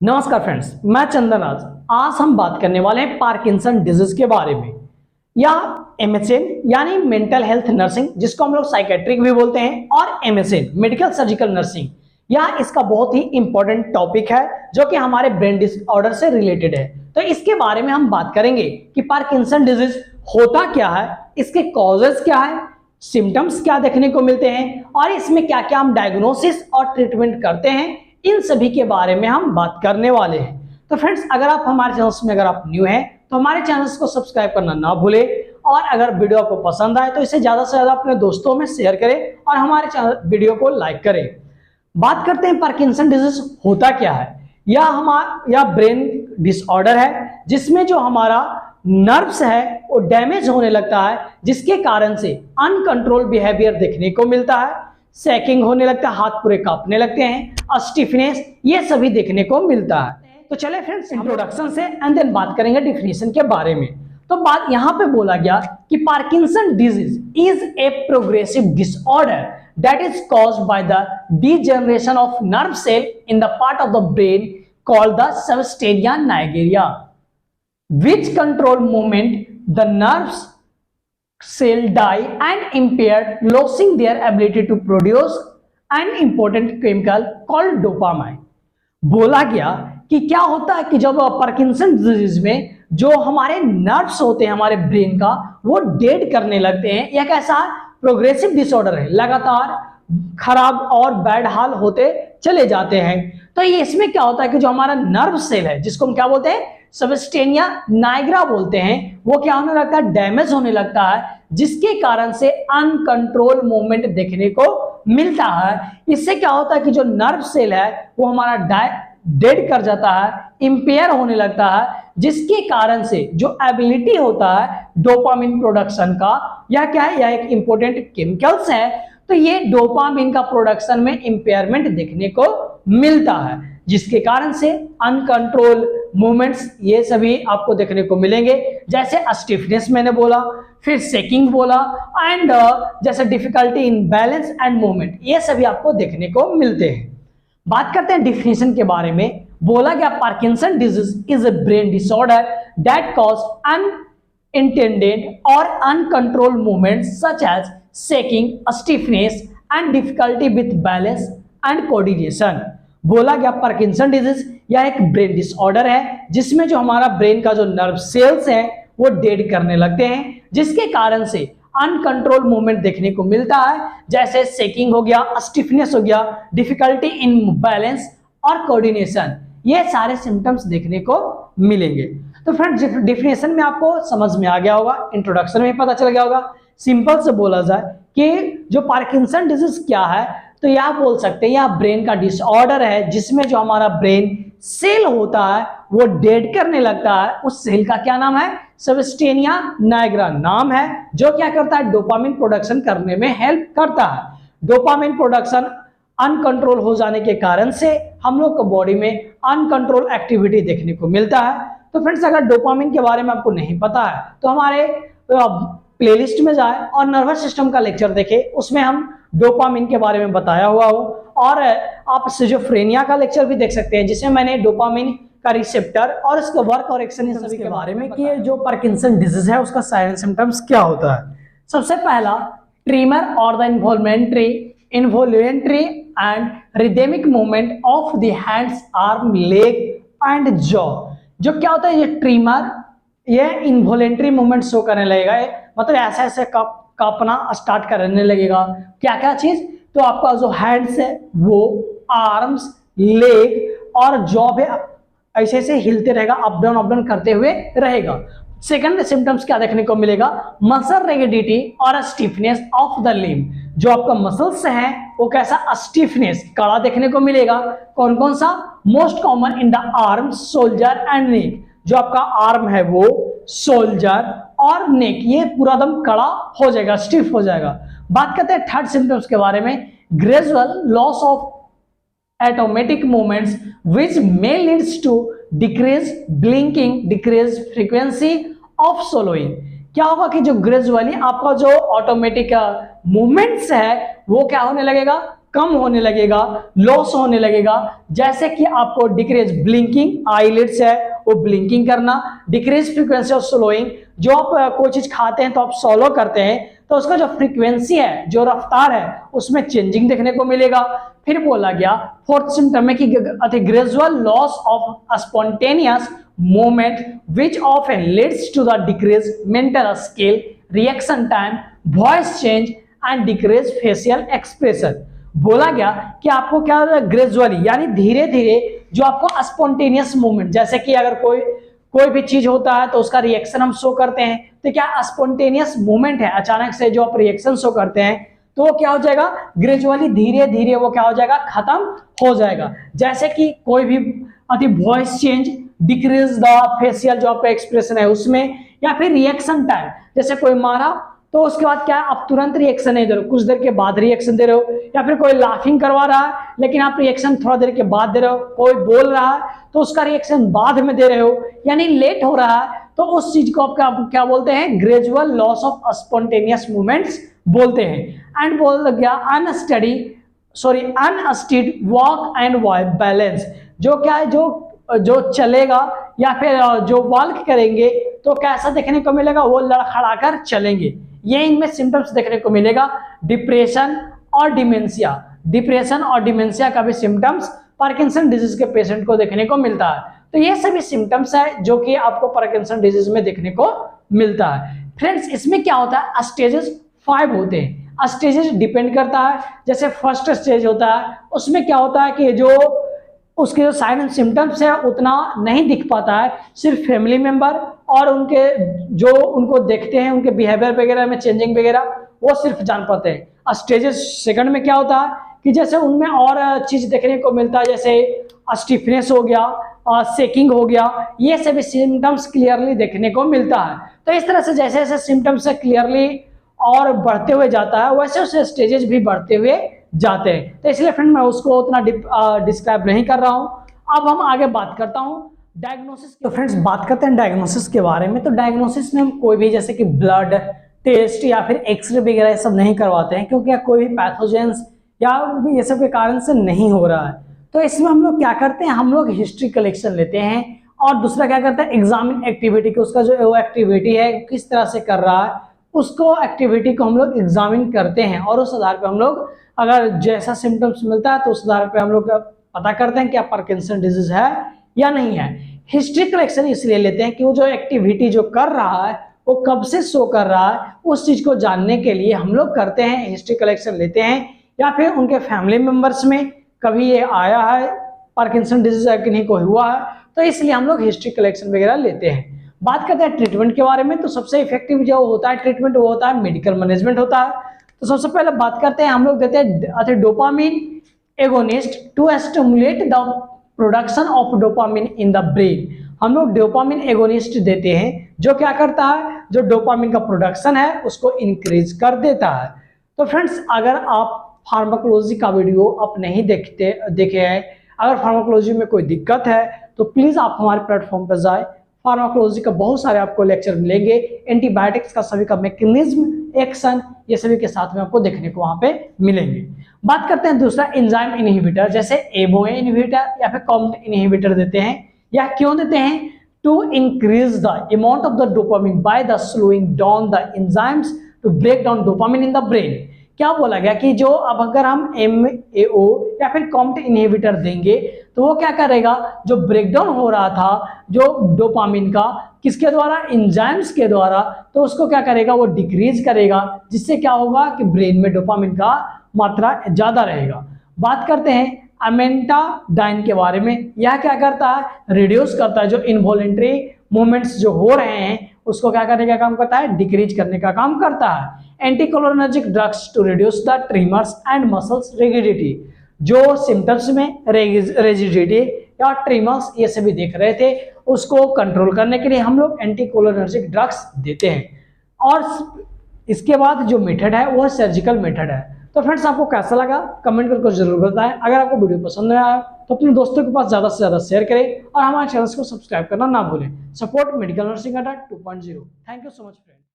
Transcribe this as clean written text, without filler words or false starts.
नमस्कार फ्रेंड्स, मैं चंदन राज। आज हम बात करने वाले हैं पार्किंसन डिजीज के बारे में या एमएसएन यानी मेंटल हेल्थ नर्सिंग, जिसको हम लोग साइकेट्रिक भी बोलते हैं, और एमएसएन मेडिकल सर्जिकल नर्सिंग। यह इसका बहुत ही इंपॉर्टेंट टॉपिक है जो कि हमारे ब्रेन डिसऑर्डर से रिलेटेड है। तो इसके बारे में हम बात करेंगे कि पार्किंसन डिजीज होता क्या है, इसके कॉजेस क्या है, सिम्टम्स क्या देखने को मिलते हैं और इसमें क्या क्या हम डायग्नोसिस और ट्रीटमेंट करते हैं, इन सभी के बारे में हम बात करने वाले हैं। तो फ्रेंड्स, अगर आप हमारे चैनल्स में अगर आप न्यू हैं तो हमारे चैनल्स को सब्सक्राइब करना ना भूलें, और अगर वीडियो आपको पसंद आए तो इसे ज्यादा से ज्यादा अपने दोस्तों में शेयर करें और हमारे चैनल वीडियो को लाइक करें। बात करते हैं पार्किंसन डिजीज होता क्या है। यह ब्रेन डिसऑर्डर है जिसमें जो हमारा नर्व्स है वो डैमेज होने लगता है, जिसके कारण से अनकंट्रोल बिहेवियर देखने को मिलता है, सैकिंग होने लगता है, हाथ पूरे कांपने लगते हैं, स्टिफनेस, ये सभी देखने को मिलता है। तो चले फ्रेंड्स, इंट्रोडक्शन से एंड देन बात करेंगे डिफिनेशन के बारे में। तो बात यहां पे बोला गया कि Parkinson disease is a progressive disorder that is caused by the degeneration of nerve cell in the part of the brain called the substantia nigra which control movement. The nerves cell die and impaired, losing their ability to produce an important chemical called dopamine. बोला गया कि क्या होता है कि जब Parkinson disease में जो हमारे नर्व्स होते हैं हमारे ब्रेन का, वो डेड करने लगते हैं। यह कैसा प्रोग्रेसिव डिसऑर्डर है, लगातार खराब और बैड हाल होते चले जाते हैं। तो ये इसमें क्या होता है कि जो हमारा नर्व सेल है, जिसको हम क्या बोलते हैं, सबस्टेनिया नाइग्रा बोलते हैं, वो क्या होने लगता है, डैमेज होने लगता है, जिसके कारण से अनकंट्रोल मूवमेंट देखने को मिलता है। इससे क्या होता है कि जो नर्व सेल है वो हमारा डेड कर जाता है, इंपेयर होने लगता है, जिसके कारण से जो एबिलिटी होता है डोपामिन प्रोडक्शन का, यह क्या है, यह एक इंपॉर्टेंट केमिकल्स है। तो ये डोपामिन का प्रोडक्शन में इंपेयरमेंट देखने को मिलता है, जिसके कारण से अनकंट्रोल मूवमेंट्स ये सभी आपको देखने को मिलेंगे, जैसे स्टिफनेस मैंने बोला, फिर शेकिंग बोला, एंड जैसे difficulty in balance and movement, ये सभी आपको देखने को मिलते हैं। बात करते हैं डिफिनेशन के बारे में। बोला गया Parkinson disease is a brain disorder that cause unintended और uncontrolled movements such as shaking, stiffness and difficulty with balance and coordination. बोला गया पार्किंसन डिजीज यह एक ब्रेन डिसऑर्डर है जिसमें जो हमारा ब्रेन का जो नर्व सेल्स हैं वो डेड करने लगते हैं, जिसके कारण से अनकंट्रोल मूवमेंट देखने को मिलता है, जैसे शेकिंग हो गया, स्टिफनेस हो गया, डिफिकल्टी इन बैलेंस और कोऑर्डिनेशन, ये सारे सिम्टम्स देखने को मिलेंगे। तो फ्रेंड्स, डिफिनेशन में आपको समझ में आ गया होगा, इंट्रोडक्शन में पता चल गया होगा। सिंपल से बोला जाए कि जो पार्किंसन डिजीज क्या है, तो यह बोल सकते हैं यह ब्रेन का डिसऑर्डर है जिसमें जो हमारा ब्रेन सेल होता है वो डेड करने लगता है। उस सेल का क्या नाम है, सबस्टेनिया नाइग्रा नाम है, जो क्या करता है, डोपामिन प्रोडक्शन करने में हेल्प करता है। डोपामिन प्रोडक्शन अनकंट्रोल हो जाने के कारण से हम लोग को बॉडी में अनकंट्रोल एक्टिविटी देखने को मिलता है। तो फ्रेंड्स, अगर डोपामिन के बारे में आपको नहीं पता है तो हमारे प्लेलिस्ट में जाए और नर्वस सिस्टम का लेक्चर देखें, उसमें हम डोपामिन के बारे में बताया हुआ हो, और आप सिजोफ्रेनिया का लेक्चर भी देख सकते हैं जिसमें मैंने डोपामिन का रिसेप्टर और इसके वर्क और एक्शन सभी के बारे में कि जो पार्किंसन डिजीज है उसका साइलेंट सिम्टम्स क्या होता है। सबसे पहला, ट्रीमर और the involuntary and rhythmic movement of the hands, arm, leg and jaw. जो क्या होता है, ये ट्रीमर, ये इनवॉलेंट्री मूवमेंट शो करने लगेगा, मतलब ऐसे ऐसे कांपना स्टार्ट करने लगेगा। क्या क्या चीज, तो आपका जो हैंड्स है वो, आर्म्स, लेग और जॉ भी ऐसे ऐसे हिलते रहेगा, अप डाउन करते हुए रहेगा। सेकंड सिम्टम्स क्या देखने को मिलेगा, मसल रिजिडिटी और स्टिफनेस ऑफ द लिम्ब। जो आपका मसल्स है वो कैसा, स्टिफनेस, कड़ा देखने को मिलेगा। कौन कौन सा, most common in the arm, shoulder and neck. जो आपका आर्म है वो, शोल्डर और नेक, ये पूरा दम कड़ा हो जाएगा, स्टिफ हो जाएगा। बात करते हैं थर्ड सिम्टम्स के बारे में, gradual loss of automatic movements which may leads to decrease blinking, decrease frequency of swallowing. क्या होगा कि जो ग्रेजुअली आपका जो ऑटोमेटिक मूवमेंट्स है वो क्या होने लगेगा, कम होने लगेगा, लॉस होने लगेगा। जैसे कि आपको डिक्रीज ब्लिंकिंग, आईलिड्स है वो ब्लिंकिंग करना, डिक्रीज फ्रीक्वेंसी ऑफ स्लोइंग, जो आप कोई चीज खाते हैं तो आप सॉलो करते हैं तो उसका जो फ्रीक्वेंसी है, जो रफ्तार है, उसमें चेंजिंग देखने को मिलेगा। फिर बोला गया फोर्थ सिम्टम है कि gradual loss of spontaneous movement which often leads to the decrease mental scale, reaction time, voice change and decrease facial expression. बोला गया कि आपको क्या ग्रेजुअली यानी धीरे धीरे जो आपको स्पॉन्टेनियस मूवमेंट, जैसे कि अगर कोई भी चीज होता है तो उसका रिएक्शन हम शो करते हैं, तो क्या स्पॉन्टेनियस मूवमेंट है, अचानक से जो आप रिएक्शन शो करते हैं तो वो क्या हो जाएगा, ग्रेजुअली धीरे धीरे वो क्या हो जाएगा, खत्म हो जाएगा। जैसे कि कोई भी voice change, decrease the facial जो आपका एक्सप्रेशन है उसमें, या फिर रिएक्शन टाइम, जैसे कोई मारा तो उसके बाद क्या आप तुरंत रिएक्शन नहीं दे रहे हो, कुछ देर के बाद रिएक्शन दे रहे हो, या फिर कोई लाफिंग करवा रहा है लेकिन आप रिएक्शन थोड़ा देर के बाद दे रहे हो, कोई बोल रहा है तो उसका रिएक्शन बाद में दे रहे हो, यानी लेट हो रहा है, तो उस चीज को आप क्या बोलते हैं, gradual loss of spontaneous movements बोलते हैं। एंड बोल गया अनस्टेड वॉक एंड बैलेंस, जो क्या है, जो चलेगा या फिर जो वॉक करेंगे तो कैसा देखने को मिलेगा, वो लड़खड़ाकर चलेंगे, ये इनमें सिम्टम्स देखने को मिलेगा। डिप्रेशन और डिमेंशिया का भी सिम्टम्स पार्किंसन डिजीज के पेशेंट को देखने को मिलता है। तो ये सभी सिम्टम्स है जो कि आपको पार्किंसन डिजीज में देखने को मिलता है। फ्रेंड्स, इसमें क्या होता है, स्टेजेस 5 होते हैं। स्टेजेस डिपेंड करता है, जैसे फर्स्ट स्टेज होता है उसमें क्या होता है कि जो उसके जो साइन एंड सिम्टम्स है उतना नहीं दिख पाता है, सिर्फ फैमिली मेंबर और उनके जो उनको देखते हैं उनके बिहेवियर वगैरह में चेंजिंग वगैरह वो सिर्फ जान पाते हैं। स्टेजेस सेकंड में क्या होता है कि जैसे उनमें और चीज देखने को मिलता है, जैसे स्टिफनेस हो गया, शेकिंग हो गया, ये सभी सिम्टम्स क्लियरली देखने को मिलता है। तो इस तरह से जैसे जैसे सिम्टम्स क्लियरली और बढ़ते हुए जाता है वैसे वैसे स्टेजेस भी बढ़ते हुए जाते हैं। तो इसलिए फ्रेंड मैं उसको उतना डिस्क्राइब नहीं कर रहा हूं। अब हम आगे बात करता हूं डायग्नोसिस के। फ्रेंड्स, बात करते हैं डायग्नोसिस के बारे में। तो डायग्नोसिस में हम कोई भी जैसे कि ब्लड टेस्ट या फिर एक्सरे वगैरह ये सब नहीं करवाते हैं, क्योंकि कोई भी पैथोजेंस या ये सब के कारण से नहीं हो रहा है। तो इसमें हम लोग क्या करते हैं, हम लोग हिस्ट्री कलेक्शन लेते हैं, और दूसरा क्या करते हैं, एग्जामिन एक्टिविटी की, उसका जो एक्टिविटी है किस तरह से कर रहा है उसको एक्टिविटी को हम लोग एग्जामिन करते हैं, और उस आधार पर हम लोग अगर जैसा सिम्टम्स मिलता है तो उस आधार पर हम लोग पता करते हैं कि पार्किंसन डिजीज है या नहीं है। हिस्ट्री कलेक्शन इसलिए लेते हैं कि वो जो एक्टिविटी जो कर रहा है वो कब से शो कर रहा है, उस चीज को जानने के लिए हम लोग करते हैं, हिस्ट्री कलेक्शन लेते हैं। या फिर उनके फैमिली मेंबर्स में कभी ये आया है पार्किंसन डिजीज है कि नहीं कोई हुआ है, तो इसलिए हम लोग हिस्ट्री कलेक्शन वगैरह लेते हैं। बात करते हैं ट्रीटमेंट के बारे में। तो सबसे इफेक्टिव जो होता है ट्रीटमेंट वो होता है मेडिकल मैनेजमेंट होता है। तो सबसे पहले बात करते हैं, हम लोग देते हैं dopamine agonist to stimulate the production of dopamine in the brain. हम लोग डोपामिन एगोनिस्ट देते हैं जो क्या करता है, जो डोपामिन का प्रोडक्शन है उसको इंक्रीज कर देता है। तो फ्रेंड्स, अगर आप फार्माकोलॉजी का वीडियो आप नहीं देखे हैं, अगर फार्माकोलॉजी में कोई दिक्कत है तो प्लीज आप हमारे प्लेटफॉर्म पर जाए। फार्माकोलॉजी का बहुत सारे आपको लेक्चर मिलेंगे, एंटीबायोटिक्स का सभी का मैकेनिज्म, एक्शन, ये सभी के साथ में आपको देखने को वहां पे मिलेंगे। बात करते हैं दूसरा एंजाइम इनहिबिटर, जैसे एबोए इनहिबिटर या फिर कॉम्ट इनहिबिटर देते हैं। या क्यों देते हैं, to increase the amount of the dopamine by the slowing down the enzymes to break down dopamine in the brain. क्या बोला गया कि जो अब अगर हम MAO या फिर कॉम्ट इनहिबिटर देंगे तो वो क्या करेगा, जो ब्रेकडाउन हो रहा था जो डोपामिन का किसके द्वारा, एंजाइम्स के द्वारा, तो उसको क्या करेगा, वो डिक्रीज करेगा, जिससे क्या होगा कि ब्रेन में डोपामिन का मात्रा ज्यादा रहेगा। बात करते हैं अमेंटाडाइन के बारे में। यह क्या करता है, रिड्यूस करता है, जो इनवॉलेंट्री मूवमेंट्स जो हो रहे हैं उसको क्या करने का काम करता है, डिक्रीज करने का काम करता है। Anticholinergic drugs to reduce the tremors and muscles rigidity, जो सिम्टम्स में रिजिडिटी या ट्रीमर्स ये सभी देख रहे थे उसको कंट्रोल करने के लिए हम लोग एंटीकोलिनर्जिक ड्रग्स देते हैं। और इसके बाद जो मेथड है वो सर्जिकल मेथड है। तो फ्रेंड्स, आपको कैसा लगा कमेंट करके जरूर बताएं। अगर आपको वीडियो पसंद आया तो अपने दोस्तों के पास ज्यादा से ज्यादा शेयर करें और हमारे चैनल को सब्सक्राइब करना ना भूलें। सपोर्ट मेडिकल नर्सिंग अड्डा 2.0। Thank you so much friends.